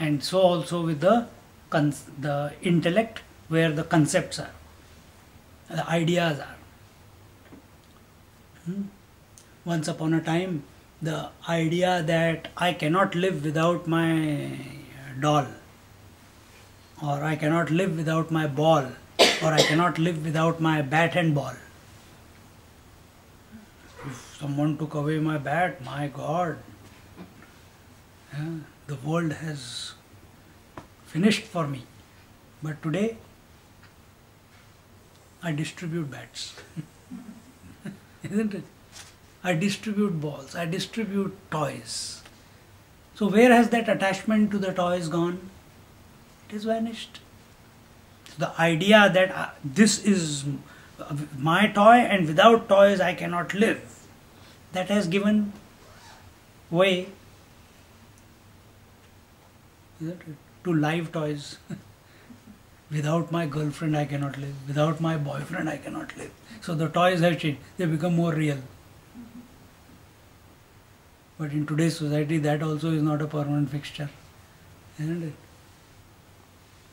And so also with the intellect, where the concepts are, the ideas are. Once upon a time, the idea that I cannot live without my doll, or I cannot live without my ball, or I cannot live without my bat and ball. If someone took away my bat, my God, the world has finished for me. But today, I distribute bats. Isn't it? I distribute balls, I distribute toys. So where has that attachment to the toys gone? It is vanished. The idea that this is my toy and without toys I cannot live, that has given way, isn't it, to live toys. Without my girlfriend I cannot live, without my boyfriend I cannot live. So the toys have changed, they become more real. But in today's society, that also is not a permanent fixture, isn't it?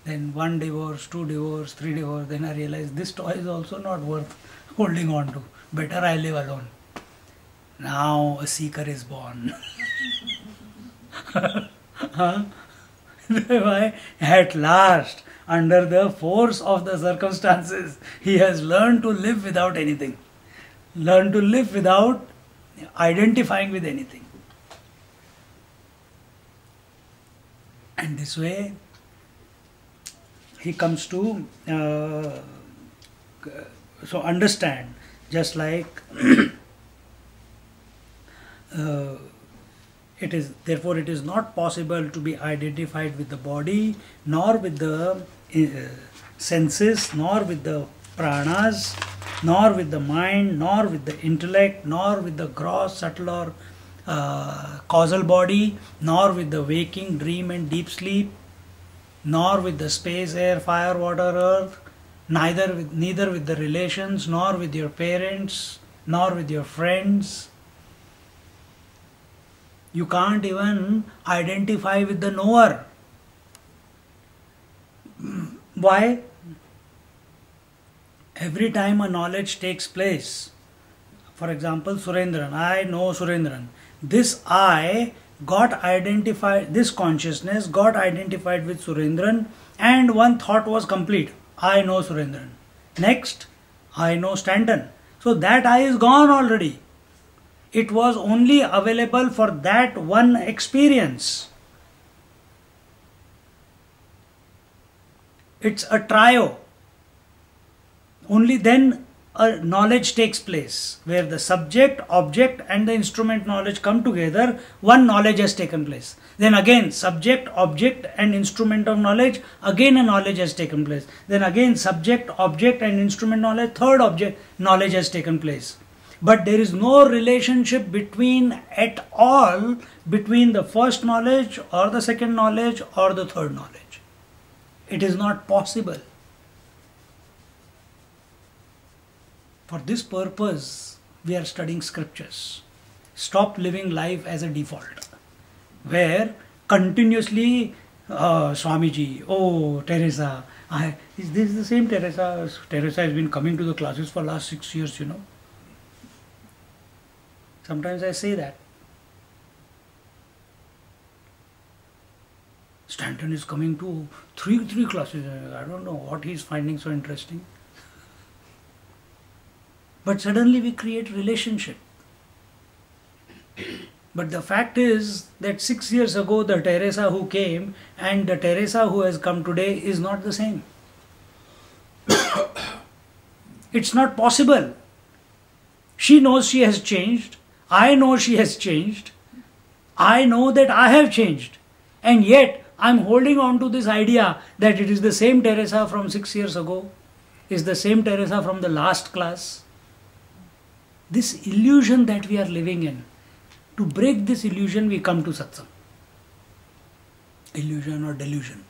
Then one divorce, two divorce, three divorce, then I realize this toy is also not worth holding on to. Better I live alone. Now a seeker is born. Why? At last, under the force of the circumstances, he has learned to live without anything. Learn to live without identifying with anything. And this way, he comes to so understand, just like it is, therefore it is not possible to be identified with the body, nor with the senses, nor with the pranas, nor with the mind, nor with the intellect, nor with the gross, subtle or causal body, nor with the waking, dream and deep sleep, nor with the space, air, fire, water, earth, neither with the relations, nor with your parents, nor with your friends. You can't even identify with the knower. Why? Every time a knowledge takes place, for example, Surendran, I know Surendran. This I got identified, this consciousness got identified with Surendran, and one thought was complete. I know Surendran. Next, I know Stanton. So that I is gone already. It was only available for that one experience. It's a trio. Only then a knowledge takes place, where the subject, object and the instrument knowledge come together. One knowledge has taken place. Then again subject, object and instrument of knowledge, again a knowledge has taken place. Then again subject, object and instrument knowledge, third object knowledge has taken place. But there is no relationship at all between the first knowledge or the second knowledge or the third knowledge. It is not possible. For this purpose, we are studying scriptures. Stop living life as a default, where continuously, Swamiji, oh, Teresa, is this the same Teresa? Teresa has been coming to the classes for last 6 years, you know. Sometimes I say that. Stanton is coming to three classes. I don't know what he is finding so interesting. But suddenly we create relationship. But the fact is that 6 years ago the Teresa who came and the Teresa who has come today is not the same. It's not possible. She knows she has changed. I know she has changed. I know that I have changed. And yet I am holding on to this idea that it is the same Teresa from 6 years ago, is the same Teresa from the last class. This illusion that we are living in, to break this illusion we come to satsang. Illusion or delusion.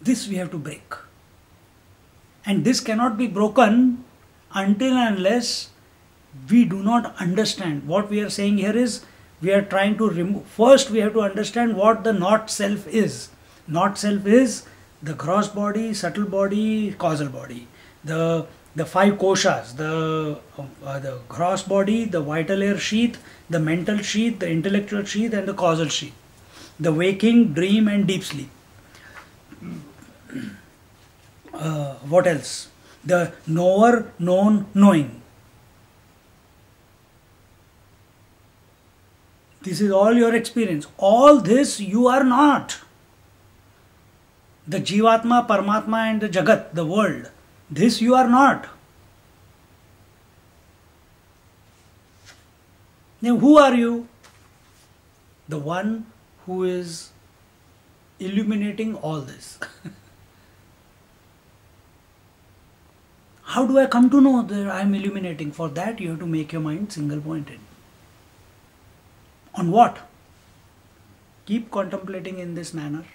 This we have to break. And this cannot be broken until and unless we do not understand. What we are saying here is, We are trying to remove. First, we have to understand what the not self is. Not self is the gross body, subtle body, causal body. The five koshas, the gross body, the vital air sheath, the mental sheath, the intellectual sheath, and the causal sheath. The waking, dream, and deep sleep. What else? The knower, known, knowing. This is all your experience. All this you are not. The Jivatma, Paramatma, and the Jagat, the world. This you are not. Now who are you? The one who is illuminating all this. How do I come to know that I am illuminating? For that you have to make your mind single pointed. On what? Keep contemplating in this manner.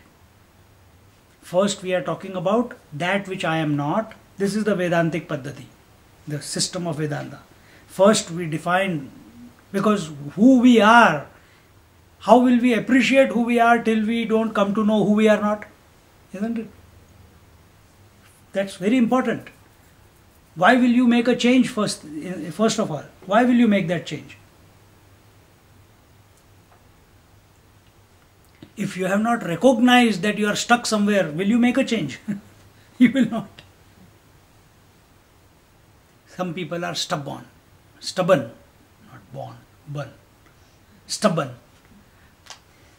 First we are talking about that which I am not. This is the Vedantic Paddhati, the system of Vedanta. First we define, because who we are, how will we appreciate who we are till we don't come to know who we are not? Isn't it? That's very important. Why will you make a change first of all? Why will you make that change? If you have not recognized that you are stuck somewhere, will you make a change? You will not. Some people are stubborn, not born, stubborn.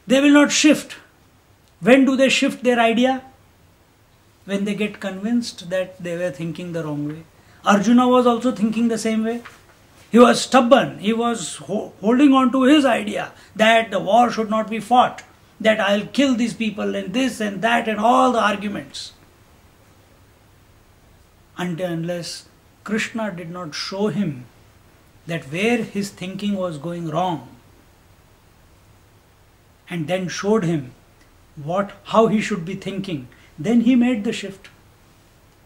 They will not shift. When do they shift their idea? When they get convinced that they were thinking the wrong way. Arjuna was also thinking the same way. He was stubborn. He was holding on to his idea that the war should not be fought, that I'll kill these people and this and that and all the arguments. Until unless Krishna did not show him that where his thinking was going wrong, and then showed him how he should be thinking, then he made the shift.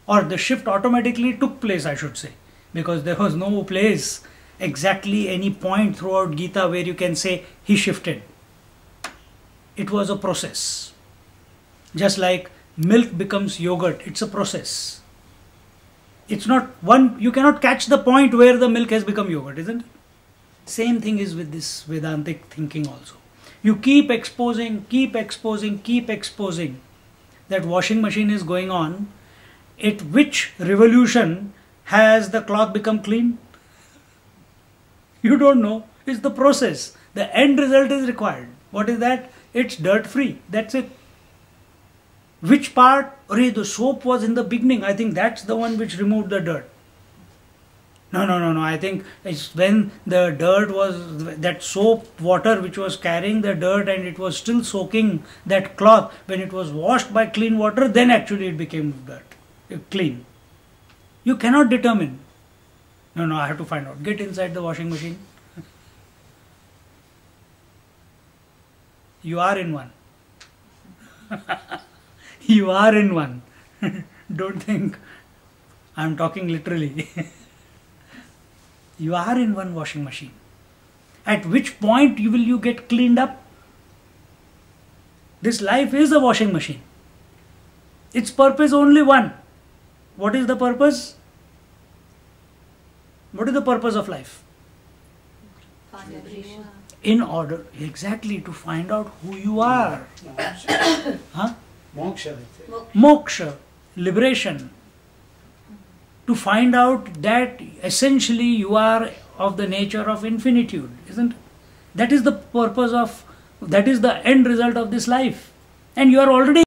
Or the shift automatically took place, I should say, because there was no place, exactly any point throughout Gita where you can say he shifted. It was a process. Just like milk becomes yogurt, it's a process. It's not one, you cannot catch the point where the milk has become yogurt, isn't it? Same thing is with this Vedantic thinking also. You keep exposing that washing machine is going on. At which revolution has the cloth become clean? You don't know. It's the process. The end result is required. What is that? It's dirt free. That's it. Which part? The soap was in the beginning. I think that's the one which removed the dirt. No. I think it's when the dirt was, that soap water which was carrying the dirt and it was still soaking that cloth. When it was washed by clean water, then actually it became dirt, clean. You cannot determine. No, I have to find out. Get inside the washing machine. You are in one. You are in one. Don't think I'm talking literally. You are in one washing machine. At which point will you get cleaned up? This life is a washing machine. Its purpose only one. What is the purpose? What is the purpose of life? In order, exactly, to find out who you are. Huh? Moksha, liberation. To find out that essentially you are of the nature of infinitude, isn't it? That is the purpose of, that is the end result of this life. And you are already